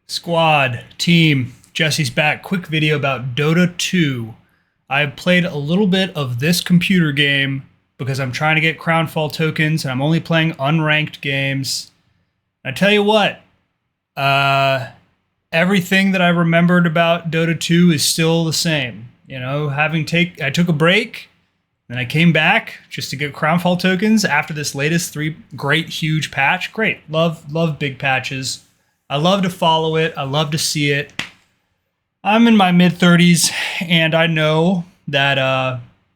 Squad, team, Jesse's back. Quick video about Dota 2. I've played a little bit of this computer game because I'm trying to get Crownfall tokens and I'm only playing unranked games. I tell you what, everything that I remembered about Dota 2 is still the same. You know, I took a break, then I came back just to get Crownfall tokens after this latest great huge patch. Great, love big patches. I love to follow it. I love to see it. I'm in my mid-30s, and I know that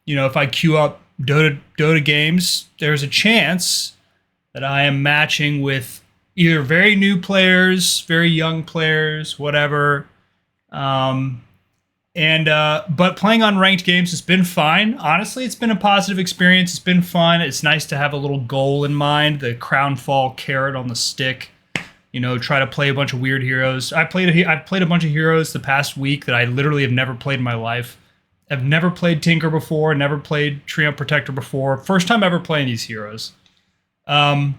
if I queue up Dota games, there's a chance that I am matching with either very new players, very young players, whatever. But playing unranked games has been fine. Honestly, it's been a positive experience. It's been fun. It's nice to have a little goal in mind, the Crownfall carrot on the stick. You know, try to play a bunch of weird heroes. I've played a bunch of heroes the past week that I literally have never played in my life. I've never played Tinker before, never played Treant Protector before. First time ever playing these heroes. But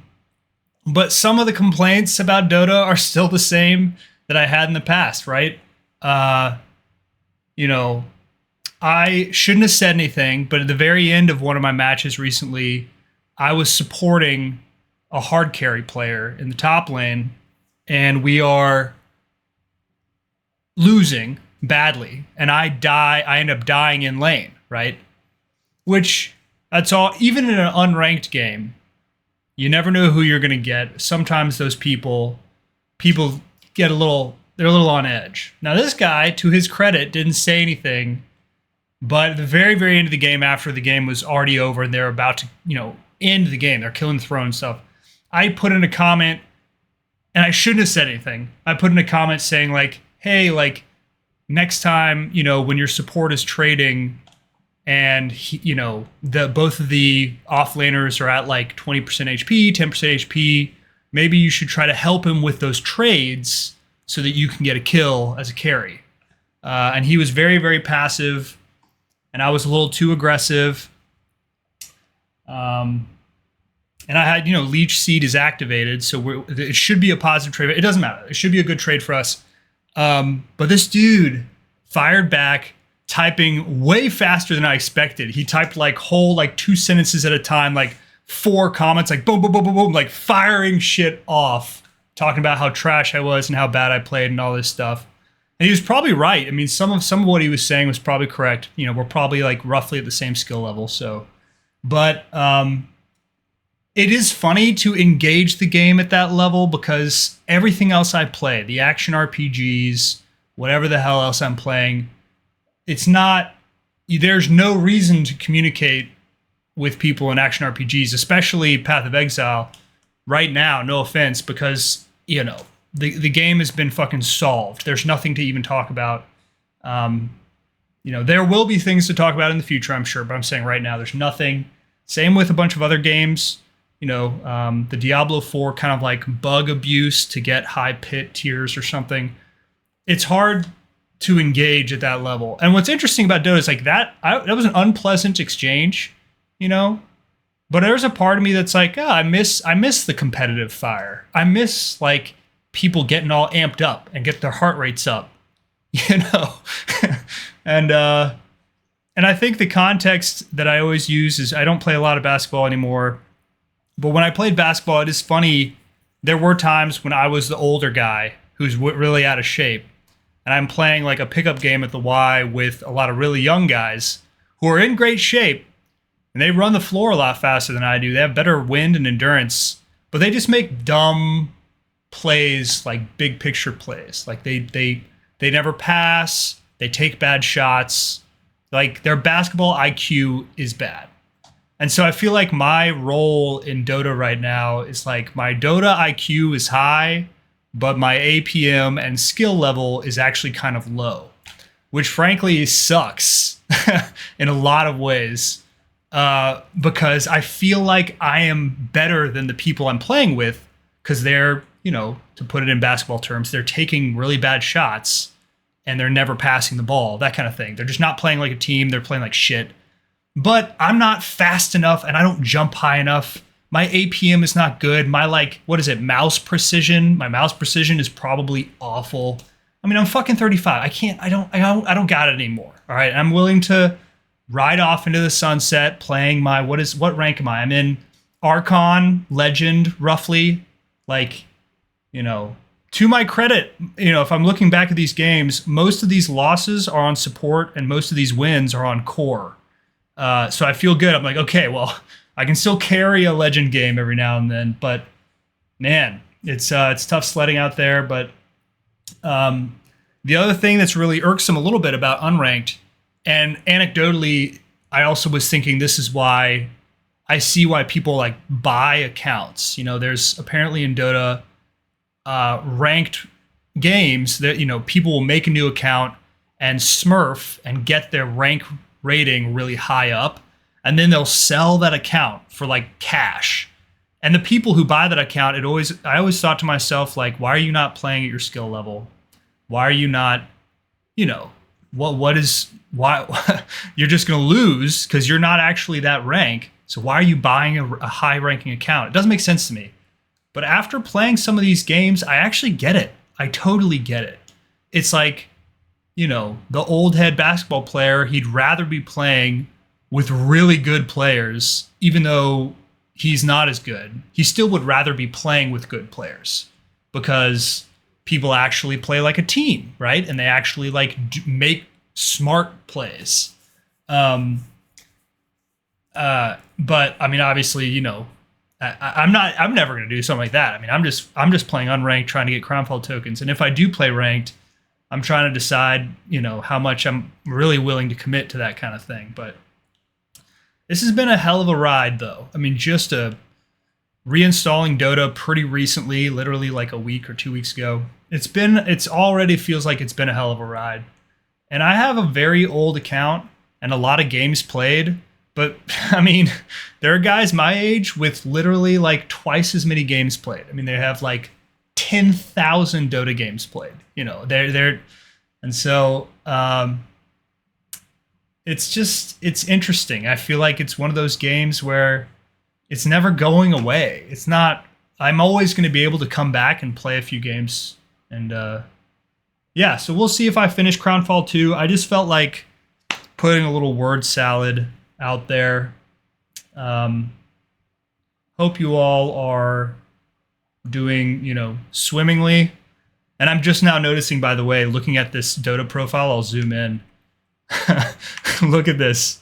some of the complaints about Dota are still the same that I had in the past, right? I shouldn't have said anything, but at the very end of one of my matches recently, I was supporting a hard carry player in the top lane, and we are losing badly, and I end up dying in lane, right? Which, that's all. Even in an unranked game, you never know who you're going to get. Sometimes those people get they're a little on edge. Now, this guy, to his credit, didn't say anything, but at the very, very end of the game, after the game was already over and they're about to, end the game, they're killing throne stuff, I put in a comment, and I shouldn't have said anything. I put in a comment saying, like, hey, like, next time, when your support is trading and, both of the offlaners are at like 20% HP, 10% HP, maybe you should try to help him with those trades so that you can get a kill as a carry. And he was very, very passive, and I was a little too aggressive. And I had, Leech Seed is activated, so it should be a positive trade. It doesn't matter. It should be a good trade for us. But this dude fired back, typing way faster than I expected. He typed like whole 2 sentences at a time, like 4 comments, like boom, boom, boom, boom, boom, like firing shit off, talking about how trash I was and how bad I played and all this stuff. And he was probably right. I mean, some of what he was saying was probably correct. We're probably like roughly at the same skill level. So, but it is funny to engage the game at that level because everything else I play, the action RPGs, whatever the hell else I'm playing, there's no reason to communicate with people in action RPGs, especially Path of Exile right now, no offense, because, the game has been fucking solved. There's nothing to even talk about. There will be things to talk about in the future, I'm sure, but I'm saying right now there's nothing. Same with a bunch of other games. The Diablo 4 kind of like bug abuse to get high pit tiers or something. It's hard to engage at that level. And what's interesting about Dota is like that was an unpleasant exchange, but there's a part of me that's like, I miss the competitive fire. I miss like people getting all amped up and get their heart rates up, and I think the context that I always use is I don't play a lot of basketball anymore. But when I played basketball, it is funny. There were times when I was the older guy who's really out of shape. And I'm playing like a pickup game at the Y with a lot of really young guys who are in great shape. And they run the floor a lot faster than I do. They have better wind and endurance. But they just make dumb plays, like big picture plays. Like they never pass. They take bad shots. Like their basketball IQ is bad. And so I feel like my role in Dota right now is like my Dota IQ is high, but my APM and skill level is actually kind of low, which frankly sucks in a lot of ways because I feel like I am better than the people I'm playing with because they're, to put it in basketball terms, they're taking really bad shots and they're never passing the ball, that kind of thing. They're just not playing like a team. They're playing like shit. But I'm not fast enough and I don't jump high enough My APM is not good. My like, what is it? Mouse precision. My mouse precision is probably awful. I mean, I'm fucking 35. I don't got it anymore. All right. I'm willing to ride off into the sunset playing my, what rank am I? I'm in Archon Legend, roughly. Like, you know, to my credit, you know, if I'm looking back at these games, most of these losses are on support and most of these wins are on core. So I feel good. I'm like, okay, well, I can still carry a legend game every now and then, but man, it's tough sledding out there. But the other thing that's really irksome a little bit about Unranked, and anecdotally, I also was thinking this is why I see why people like buy accounts. You know, there's apparently in Dota ranked games that, you know, people will make a new account and smurf and get their rank rating really high up, and then they'll sell that account for like cash. And the people who buy that account, I always thought to myself, like, why are you not playing at your skill level? Why are you not, you know, why you're just going to lose because you're not actually that rank. So why are you buying a high ranking account? It doesn't make sense to me. But after playing some of these games, I actually get it. I totally get it. It's like, you know, the old head basketball player, he'd rather be playing with really good players, even though he's not as good. He still would rather be playing with good players because people actually play like a team, right? And they actually like make smart plays. But I mean, obviously, you know, I'm never going to do something like that. I mean, I'm just playing unranked, trying to get Crownfall tokens. And if I do play ranked, I'm trying to decide, you know, how much I'm really willing to commit to that kind of thing. But this has been a hell of a ride, though. I mean, just reinstalling Dota pretty recently, literally like a week or 2 weeks ago. It's already feels like it's been a hell of a ride. And I have a very old account and a lot of games played. But I mean, there are guys my age with literally like twice as many games played. I mean, they have like 10,000 Dota games played. You know, and so it's interesting. I feel like it's one of those games where it's never going away. It's not. I'm always going to be able to come back and play a few games. And yeah, so we'll see if I finish Crownfall 2. I just felt like putting a little word salad out there. Hope you all are doing, you know, swimmingly. And I'm just now noticing, by the way, looking at this Dota profile, I'll zoom in. Look at this.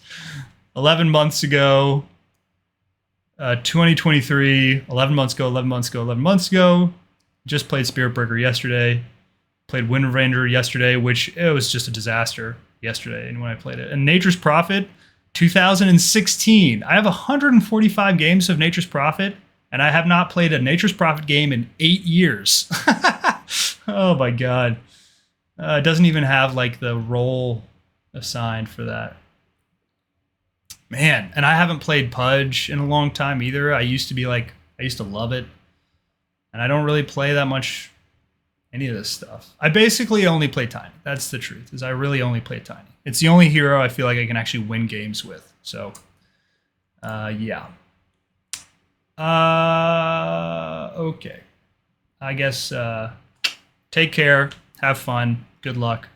11 months ago, 2023, 11 months ago, 11 months ago, 11 months ago. Just played Spiritbreaker yesterday. Played Wind Ranger yesterday, which it was just a disaster yesterday and when I played it. And Nature's Prophet, 2016. I have 145 games of Nature's Prophet, and I have not played a Nature's Prophet game in 8 years. Oh my god. It doesn't even have like the role assigned for that. Man, and I haven't played Pudge in a long time either. I used to love it. And I don't really play that much any of this stuff. I basically only play Tiny. That's the truth, is I really only play Tiny. It's the only hero I feel like I can actually win games with. So, yeah. Okay. I guess, take care. Have fun. Good luck.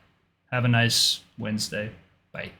Have a nice Wednesday. Bye.